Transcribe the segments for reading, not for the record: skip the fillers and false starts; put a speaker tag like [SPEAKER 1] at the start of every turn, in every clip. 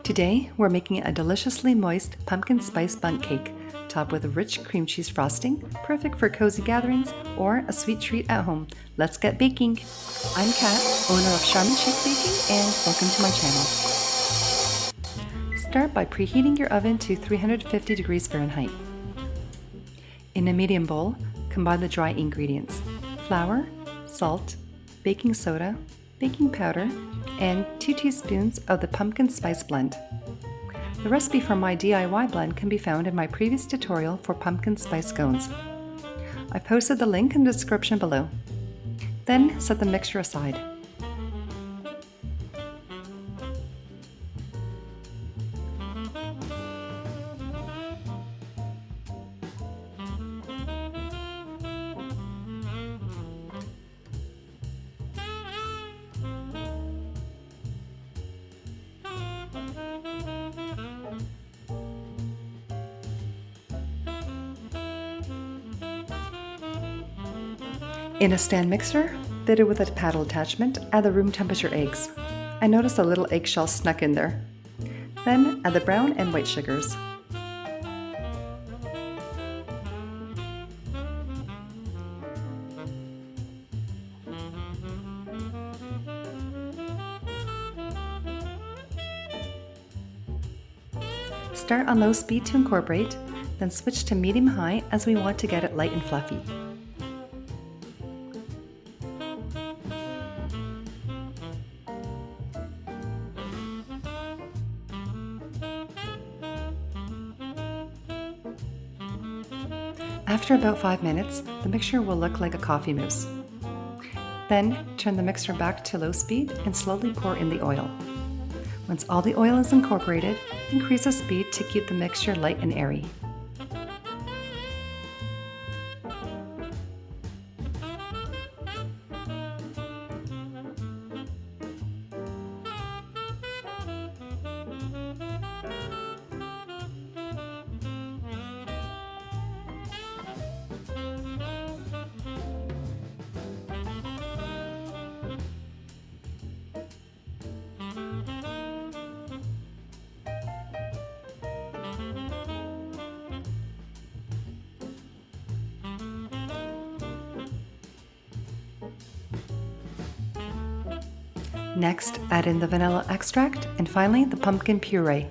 [SPEAKER 1] Today, we're making a deliciously moist pumpkin spice bundt cake, topped with a rich cream cheese frosting, perfect for cozy gatherings or a sweet treat at home. Let's get baking! I'm Kat, owner of Charmin Chic Baking, and welcome to my channel. Start by preheating your oven to 350 degrees Fahrenheit. In a medium bowl, combine the dry ingredients: flour, salt, baking soda, baking powder, and 2 teaspoons of the pumpkin spice blend. The recipe for my DIY blend can be found in my previous tutorial for pumpkin spice scones. I've posted the link in the description below. Then set the mixture aside. In a stand mixer, fitted with a paddle attachment, add the room temperature eggs. I noticed a little eggshell snuck in there. Then add the brown and white sugars. Start on low speed to incorporate, then switch to medium-high as we want to get it light and fluffy. After about 5 minutes, the mixture will look like a coffee mousse. Then, turn the mixer back to low speed and slowly pour in the oil. Once all the oil is incorporated, increase the speed to keep the mixture light and airy. Next, add in the vanilla extract and finally the pumpkin puree.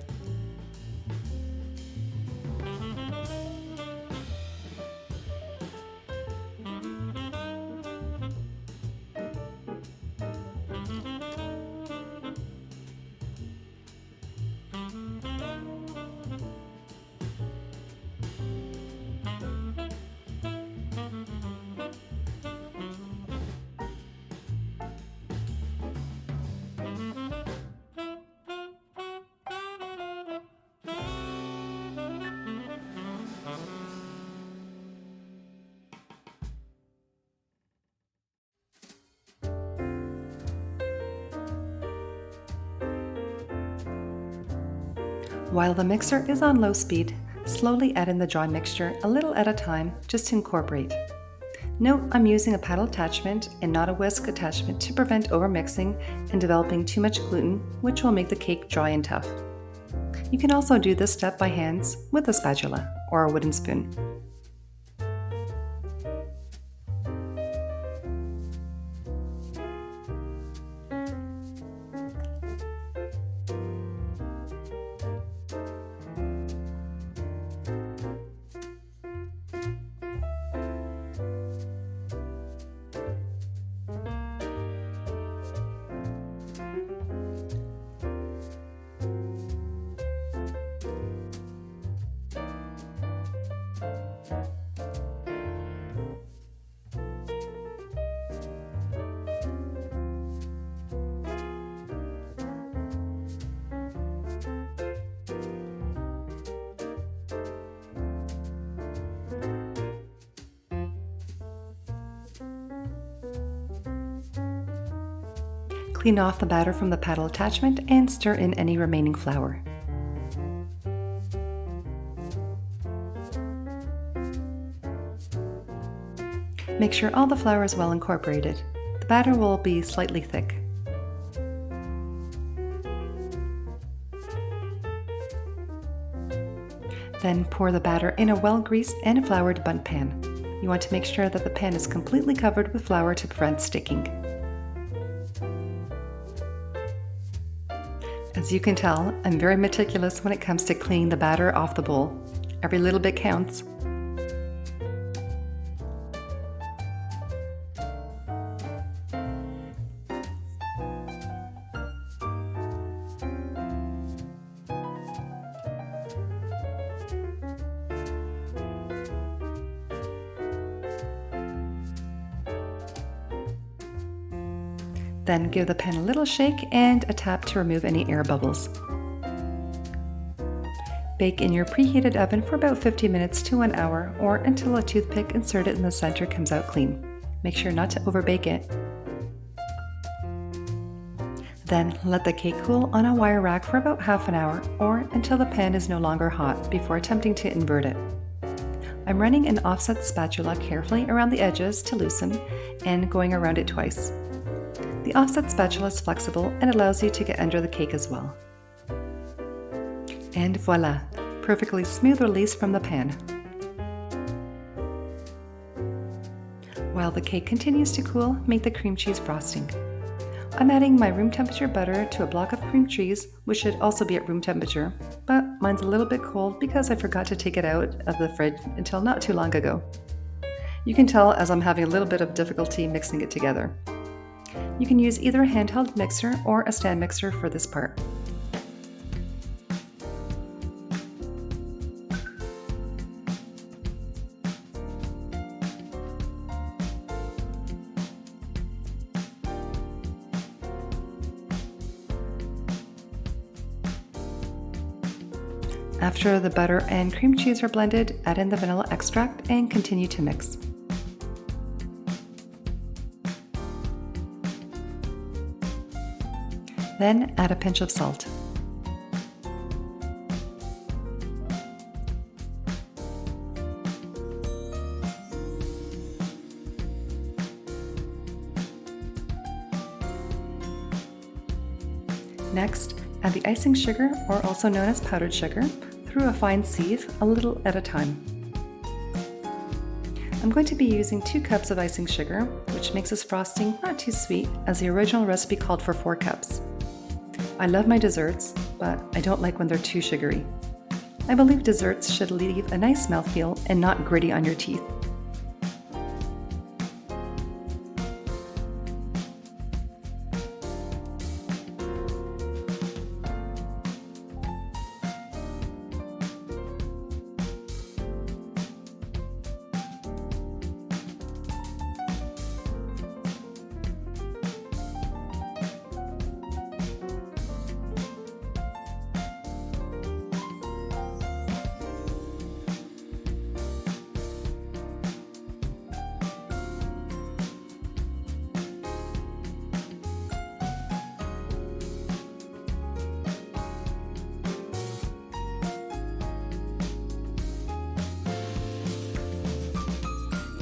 [SPEAKER 1] While the mixer is on low speed, slowly add in the dry mixture a little at a time just to incorporate. Note I'm using a paddle attachment and not a whisk attachment to prevent overmixing and developing too much gluten, which will make the cake dry and tough. You can also do this step by hands with a spatula or a wooden spoon. Clean off the batter from the paddle attachment and stir in any remaining flour. Make sure all the flour is well incorporated. The batter will be slightly thick. Then pour the batter in a well-greased and floured bundt pan. You want to make sure that the pan is completely covered with flour to prevent sticking. As you can tell, I'm very meticulous when it comes to cleaning the batter off the bowl. Every little bit counts. Then give the pan a little shake and a tap to remove any air bubbles. Bake in your preheated oven for about 50 minutes to 1 hour, or until a toothpick inserted in the center comes out clean. Make sure not to overbake it. Then let the cake cool on a wire rack for about half an hour, or until the pan is no longer hot, before attempting to invert it. I'm running an offset spatula carefully around the edges to loosen and going around it twice. The offset spatula is flexible and allows you to get under the cake as well. And voila! Perfectly smooth release from the pan. While the cake continues to cool, make the cream cheese frosting. I'm adding my room temperature butter to a block of cream cheese, which should also be at room temperature, but mine's a little bit cold because I forgot to take it out of the fridge until not too long ago. You can tell as I'm having a little bit of difficulty mixing it together. You can use either a handheld mixer or a stand mixer for this part. After the butter and cream cheese are blended, add in the vanilla extract and continue to mix. Then add a pinch of salt. Next, add the icing sugar, or also known as powdered sugar, through a fine sieve, a little at a time. I'm going to be using 2 cups of icing sugar, which makes this frosting not too sweet, as the original recipe called for 4 cups. I love my desserts, but I don't like when they're too sugary. I believe desserts should leave a nice mouthfeel and not gritty on your teeth.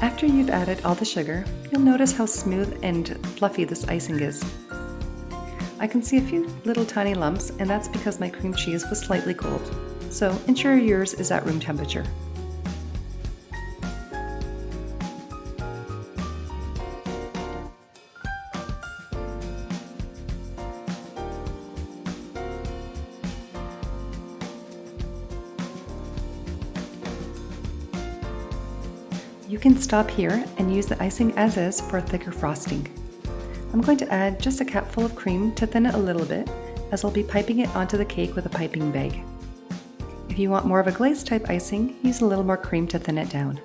[SPEAKER 1] After you've added all the sugar, you'll notice how smooth and fluffy this icing is. I can see a few little tiny lumps, and that's because my cream cheese was slightly cold, so ensure yours is at room temperature. You can stop here and use the icing as is for a thicker frosting. I'm going to add just a capful of cream to thin it a little bit, as I'll be piping it onto the cake with a piping bag. If you want more of a glaze type icing, use a little more cream to thin it down.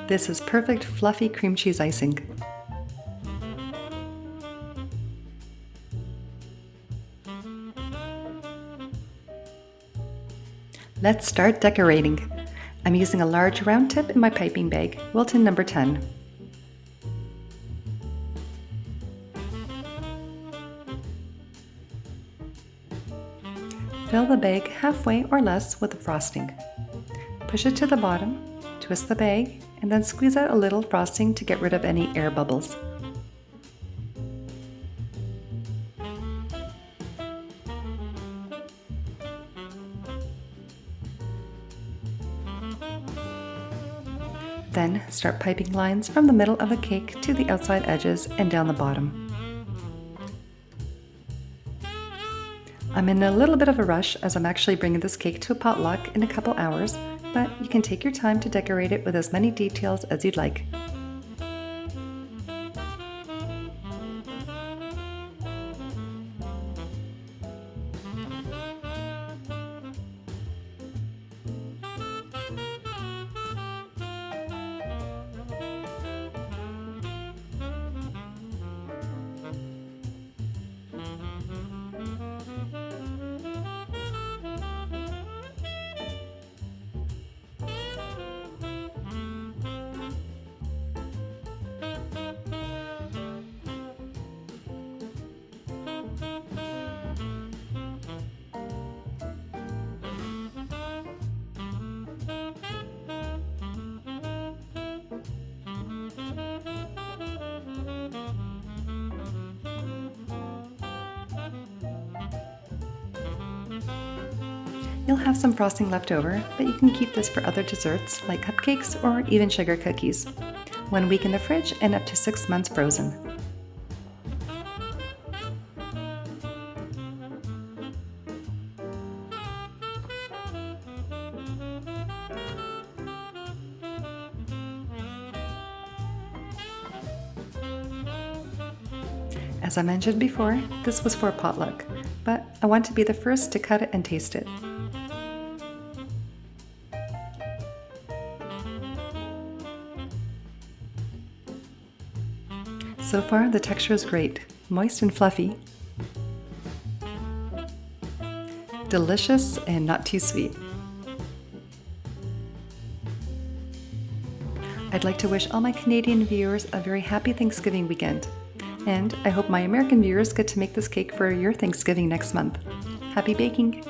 [SPEAKER 1] This is perfect fluffy cream cheese icing. Let's start decorating. I'm using a large round tip in my piping bag, Wilton number 10. Fill the bag halfway or less with the frosting. Push it to the bottom, twist the bag, and then squeeze out a little frosting to get rid of any air bubbles. Then start piping lines from the middle of the cake to the outside edges and down the bottom. I'm in a little bit of a rush as I'm actually bringing this cake to a potluck in a couple hours, but you can take your time to decorate it with as many details as you'd like. You'll have some frosting left over, but you can keep this for other desserts like cupcakes or even sugar cookies. 1 week in the fridge and up to 6 months frozen. As I mentioned before, this was for a potluck, but I want to be the first to cut it and taste it. So far, the texture is great, moist and fluffy, delicious and not too sweet. I'd like to wish all my Canadian viewers a very happy Thanksgiving weekend, and I hope my American viewers get to make this cake for your Thanksgiving next month. Happy baking!